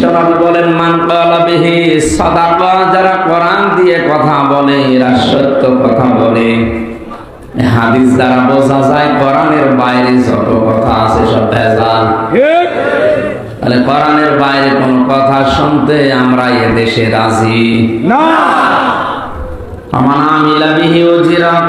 বিশ্বনবী বলেন মান ক্বালা বিহি সাদাকা, যারা কোরআন দিয়ে কথা বলে এরা সত্য কথা বলে। হাদিস দ্বারা বোঝা যায় কোরআনের বাইরে যত কথা আছে সব ভেজাল। তাহলে কোরআনের বাইরে কোন কথা শুনতে আমরা এদেশে রাজি না।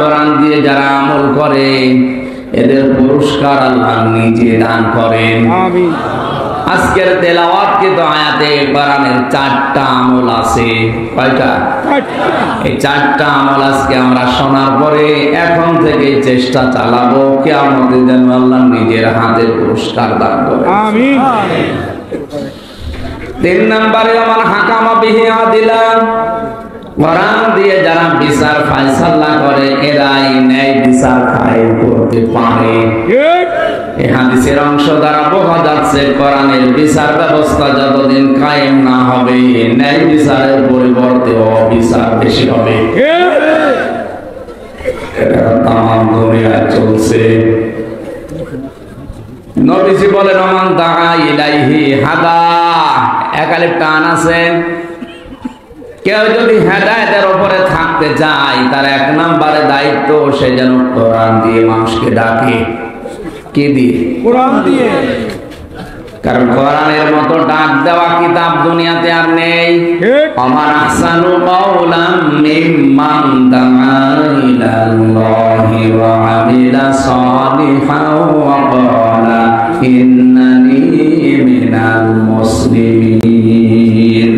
কোরআন দিয়ে যারা আমল করে এদের পুরস্কার আল্লাহ নিজে দান করেন। আজকের তেলাওয়াতকৃত আয়াতে কোরআনের 4টা আমল আছে। কয়টা? এই 4টা আমল আজকে আমরা শোনার পরে এখন থেকে চেষ্টা চালাবো কিয়ামতে যেন আল্লাহ নিজের হাতে পুরস্কার দান করেন। আমিন। 3 নম্বরে আমার হাকামা বিহি আদিলা, কোরআন দিয়ে যারা বিচার ফায়সালা করে এরাই ন্যায় বিচার কায়েম করতে পারে। এই হাদিসের অংশ দ্বারা বোঝা যাচ্ছে কোরআনের বিচার ব্যবস্থা যতদিন কায়েম না হবে ন্যায় বিচারের পরিবর্তে অবিচার বেশি হবে। এটা তামাম দুনিয়ায় চলছে। নবীজি বলেন মান দাআ ইলাইহি হাদা, একালে টান আছে। কেউ যদি হেদায়েতের উপরে থাকতে চায় তার 1 নম্বরে দায়িত্ব সে যেন কোরআন দিয়ে মানুষকে ডাকে। কি দিয়ে? কোরআন দিয়ে। কারণ কোরআনের মতো ডাক দেওয়া কিতাব দুনিয়াতে আর নেই। আমার আহসানু কাওলাম মিম্মান দাআ ইলাল্লাহি ওয়া আমিলা সালিহান ওয়া ক্বালা ইন্নানি মিনাল মুসলিমিন।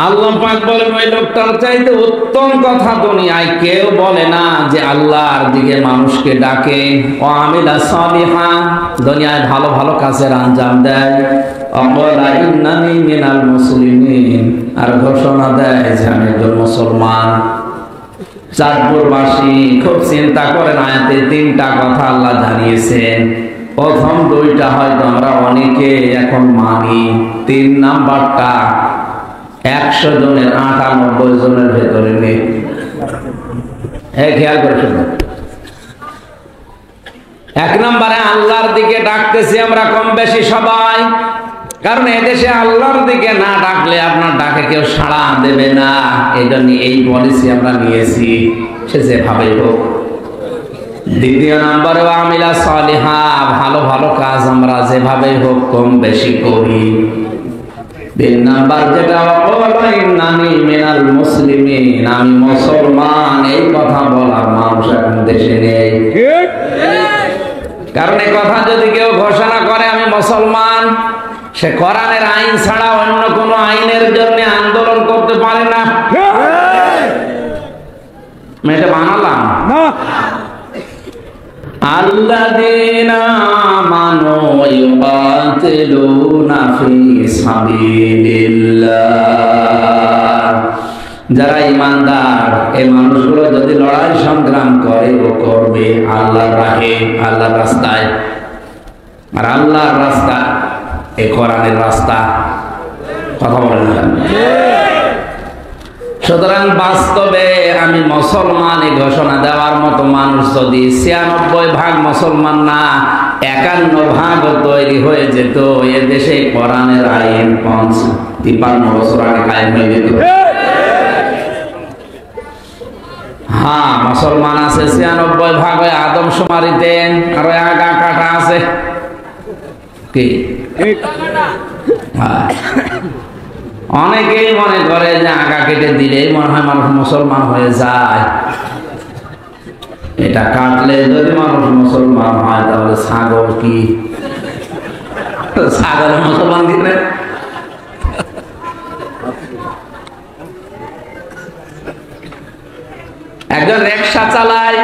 আল্লাহ পাক বলেন ওই লোকটার চাইতে উত্তম কথা দুনিয়ায় কেউ বলে না যে আল্লাহর দিকে মানুষকে ডাকে। ও আমিলা সালিহা, দুনিয়ায় ভালো ভালো কাজের আঞ্জাম দেয়। অকলা ইন্নানি মিনাল মুসলিমিন, আর ঘোষণা দেয় যে আমি একজন মুসলমান। চাঁদপুরবাসী খুব চিন্তা করেন, আয়াতে 3টা কথা আল্লাহ জানিয়েছেন। প্রথম 2টা হয়তো আমরা অনেকে এখন মানি, 3 নাম্বারটা 100 জনের 98 জনের ভেতরে নেই। খেয়াল করে শুনুন। 1 নম্বরে আল্লাহর দিকে ডাকতেছি আমরা কম বেশি সবাই, কারণ এদেশে আল্লাহর দিকে না ডাকলে আপনার ডাকে কেউ সাড়া দেবে না। এই জন্য এই পলিসি আমরা নিয়েছি, সে যেভাবে হোক। 2 নম্বরে আমিলা সালিহা, ভালো ভালো কাজ আমরা যেভাবে হোক কম বেশি করি। 3 নাম্বার যেটা ইন্নানি মিনাল মুসলিমিন, আমি মুসলমান, এই কথা বলার মানুষ এখন দেশে নেই। কারণ এই কথা যদি কেউ ঘোষণা করে আমি মুসলমান, সে কোরআনের আইন ছাড়া অন্য কোন আইনের জন্য আন্দোলন করতে পারে না। আমি এটা বানালাম না। আল্লাযীনা আমানু ইউকাতিলুনা ফি সাবিলিল্লাহ, যারা ঈমানদার এই মানুষগুলো যদি লড়াই সংগ্রাম করে ও করবে আল্লাহর রাহে, আল্লাহর রাস্তায়। আর আল্লাহর রাস্তা এই কোরআনের রাস্তা। কথা বলেন না? সুতরাং বাস্তবে আমি মুসলমান এই ঘোষণা দেওয়ার মতো মানুষ যদি 96% মুসলমান না 51% তৈরি হয়ে যেত, এ দেশে কোরআনের আইন 53 বছর আগে কায়েম হয়ে যেত। হ্যাঁ, মুসলমান আছে 96% আদমশুমারিতে, আর আগা কাটা আছে কি? অনেকেই মনে করে যে আগা কেটে দিলেই মনে হয় মানুষ মুসলমান হয়ে যায়। এটা কাটলে যদি মানুষ মুসলমান হয় তাহলে ছাগল কি? ছাগল মুসলমান দিলে একজন রিকশা চালায়,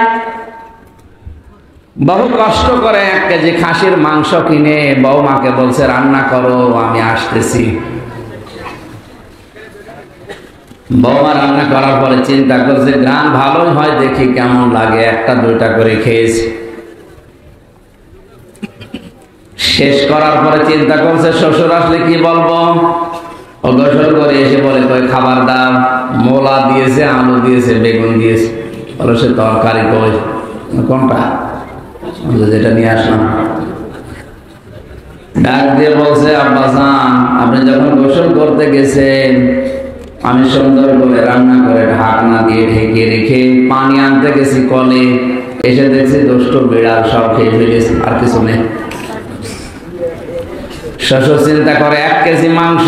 বহু কষ্ট করে 1 কেজি খাসির মাংস কিনে বৌমাকে বলছে রান্না করো, আমি আসতেছি। বৌমা রান্না করার পরে চিন্তা করছে গান ভালোই হয়, দেখি কেমন লাগে, 1টা 2টা করে খেয়েছি। শেষ করার পরে চিন্তা করছে শ্বশুর আসলে কি বলবো। ও গোসল করে এসে বলে কই খাবার দাও। মোলা দিয়েছে, আলু দিয়েছে, বেগুন দিয়েছে। বলো সে তরকারি কই? কোনটা? যেটা নিয়ে আসলাম। ডাক দিয়ে বলছে আব্বাসান, আপনি যখন গোসল করতে গেছেন আমি সুন্দর করে রান্না করে ঢাকনা দিয়ে ঢেকে রেখে পানি আনতে গেছি কলে, এসে দেখছি দুষ্ট বিড়াল সব খেয়ে ফেলেছে, আর কিছু নেই। শ্বশুর চিন্তা করে 1 কেজি মাংস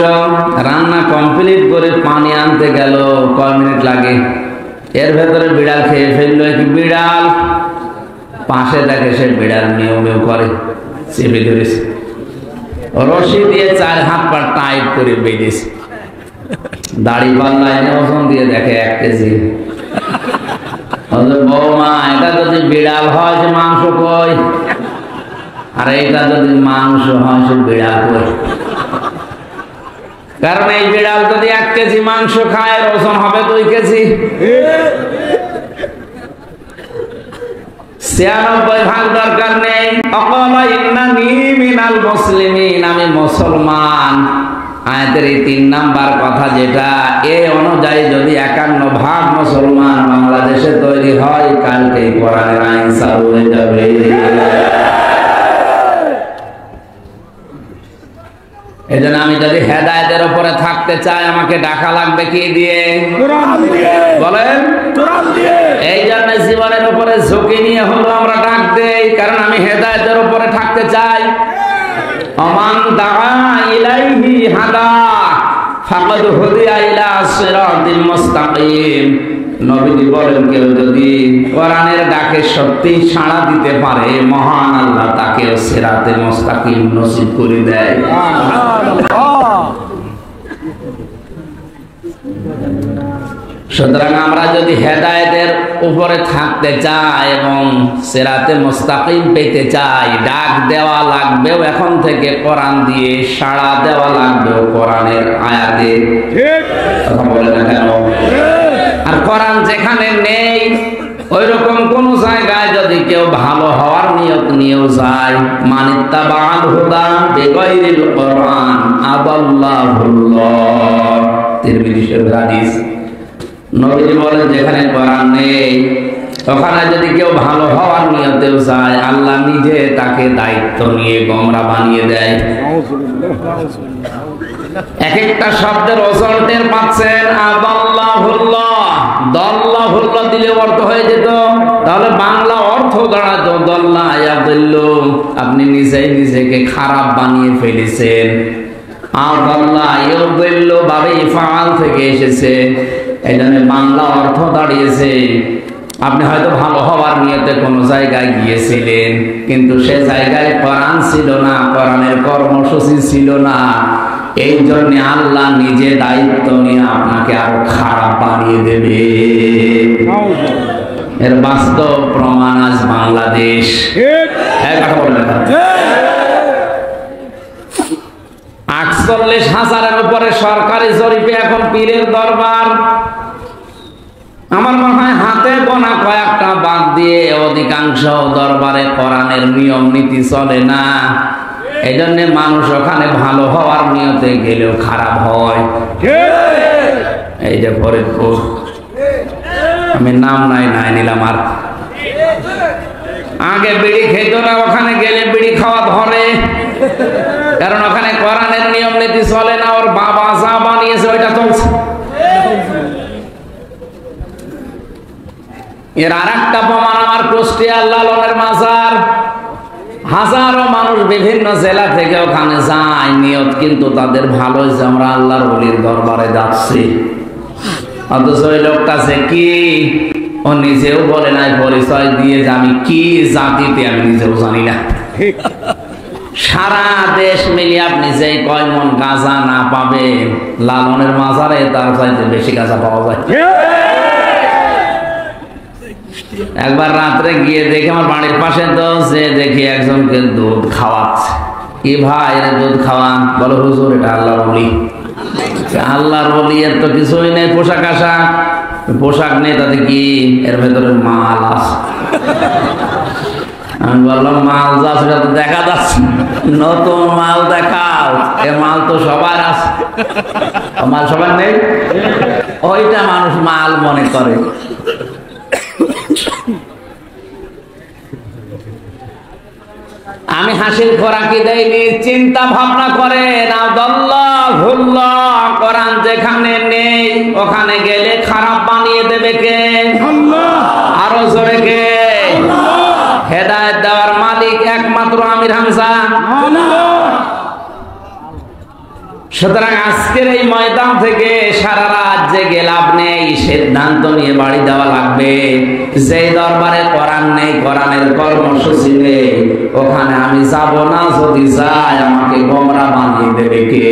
রান্না কমপ্লিট করে পানি আনতে গেল, কয় মিনিট লাগে, এর ভেতরে বিড়াল খেয়ে ফেললো। কি বিড়াল? পাশে দেখে সে বিড়াল মেউ মেউ করে, চেপে ধরেছে, রশি দিয়ে 4 হাত পা টাইট করে বেঁধেছে। দাড়ি পাল্লা এনে ওজন দিয়ে দেখে 1 কেজি। বৌমা, এটা যদি বিড়াল হয় সে মাংস কই? আর এটা যদি মাংস হয় সে বিড়াল কই? কারণ এই বিড়াল যদি 1 কেজি মাংস খায় ওজন হবে 2 কেজি। 96 ভাগ দরকার নেই। অকালা ইন্নানি মিনাল মুসলিমিন, আমি মুসলমান। আয়াতের এই 3 নাম্বার কথা যেটা, এই অনুযায়ী যদি 51 ভাগ মুসলমান বাংলাদেশে তৈরি হয়, কালকে কোরআনের আইন চালু হয়ে যাবে। এজন্য আমি যদি হেদায়েতের উপরে থাকতে চাই আমাকে ডাকা লাগবে কি দিয়ে? কোরআন দিয়ে। বলেন কোরআন দিয়ে। এই জন্য জীবনের উপরে ঝুঁকি নিয়ে হলো আমরা ডাক দেই, কারণ আমি হেদায়েতের উপরে থাকতে চাই। আমান দাআ ইলাইহি হাদা ফাকাদ হুদিয়া ইলা সিরাতিল মুস্তাকিম। নবীজি বলেন কেউ যদি কোরআনের ডাকে সত্যি সাড়া দিতে পারে, মহান আল্লাহ তাকে সিরাতে মুস্তাকিম নসিব করে দেয়। সুতরাং আমরা যদি হেদায়েতের উপরে থাকতে চাই এবং সিরাতে মুস্তাকিম পেতে চাই, ডাক দেওয়া লাগবে এখন থেকে কোরআন দিয়ে, সাড়া দেওয়া লাগবে কোরআনের আয়াতে। ঠিক কথা বলে না কেন? আর কোরআন যেখানে নেই ওই রকম কোন জায়গায় যদি কেউ ভালো হওয়ার নিয়ত নিয়েও যায়, মানিত্তাবাল হুদা বিগাইরিল কোরআন আদাল্লাহুল্লাহ। তিরমিজি শরীফের হাদিস। নবী বলেন যেখানে কোরআন নেই ওখানে যদি কেউ ভালো হওয়ার নিয়তেও যায়, আল্লাহ নিজে তাকে দায়িত্ব নিয়ে গোমরা বানিয়ে দেয়। এক একটা শব্দের ওজন টের পাচ্ছেন। আদাল্লাহুল্লাহ, দাল্লাহুল্লাহ দিলে অর্থ হয়ে যেত, তাহলে বাংলা অর্থ দাঁড়াতো দাল্লা ইয়াদিল্লু, আপনি নিজেই নিজেকে খারাপ বানিয়ে ফেলেছেন। আদাল্লাহ ইয়াদিল্লু ভাবে ইফআল থেকে এসেছে, এই জন্য বাংলা অর্থ দাঁড়িয়েছে আপনি হয়তো ভালো হওয়ার নিয়তে কোনো জায়গায় গিয়েছিলেন, কিন্তু সে জায়গায় কোরআন ছিল না, কোরআনের কর্মসূচি ছিল না, এই জন্য আল্লাহ নিজে দায়িত্ব নিয়ে আপনাকে আরো খারাপ বানিয়ে দেবে। এর বাস্তব প্রমাণ আজ বাংলাদেশ। 48,000-এর উপরে সরকারি জরিপে এখন পীরের দরবার। আমার মনে হয় হাতে গোনা কয়েকটা বাদ দিয়ে অধিকাংশ দরবারে কোরআনের নিয়ম নীতি চলে না। এই জন্য মানুষ ওখানে ভালো হওয়ার নিয়তে গেলেও খারাপ হয়। এই যে ফরিদপুর, আমি নাম নাই নিলাম, আর আগে বিড়ি খেত না, ওখানে গেলে বিড়ি খাওয়া ধরে, কারণ ওখানে কোরআনের নিয়ম নীতি চলে না। ওর বাবা যা বানিয়েছে ওইটা চলছে। এর আর একটা প্রমাণ আমার কুষ্টিয়া লালনের মাজার। হাজারো মানুষ বিভিন্ন জেলা থেকে ওখানে যায়, নিয়ত কিন্তু তাদের ভালো যে আমরা আল্লাহর ওলির দরবারে যাচ্ছি। অথচ ওই লোকটা সে কি, ও নিজেও বলে নাই, পরিচয় দিয়ে যে আমি কি জাতিতে আমি নিজেও জানি না। সারা দেশ মিলিয়ে আপনি যে কয় মন গাঁজা না পাবেন, লালনের মাজারে তার চাইতে বেশি গাঁজা পাওয়া যায়। একবার রাত্রে গিয়ে দেখি আমার বাড়ির পাশে তো যে দেখি একজনকে দুধ খাওয়াচ্ছে। কি ভাই এর দুধ খাওয়ান? বলো হুজুর এটা আল্লাহর ওলি। আল্লাহর ওলি এর তো কিছুই নেই, পোশাক আশাক, পোশাক নেই, তাতে কি এর ভেতরে মাল আছে। আমি বললাম মাল যা সেটা তো দেখা যাচ্ছে, নতুন মাল দেখাও, এ মাল তো সবার আছে, মাল সবার নেই, ওইটা মানুষ মাল মনে করে। আমি হাসির খোরাকি দেয়নি, চিন্তা ভাবনা করেন। আব্দুল্লাহ ভুল্লাহ, কোরআন যেখানে নেই ওখানে গেলে খারাপ বানিয়ে দেবে কে? আল্লাহ। আরো জোরে কে? হেদায়েত দেওয়ার মালিক একমাত্র আমির হামজা। সুতরাং আজকের এই ময়দান থেকে সারা রাত জেগে লাভ নেই, সিদ্ধান্ত নিয়ে বাড়ি দেওয়া লাগবে। যে দরবারে কোরআন নেই, কোরআনের কর্মসূচি নেই, ওখানে আমি যাব না। যদি যাই আমাকে গোমরা বানিয়ে দেবে কে?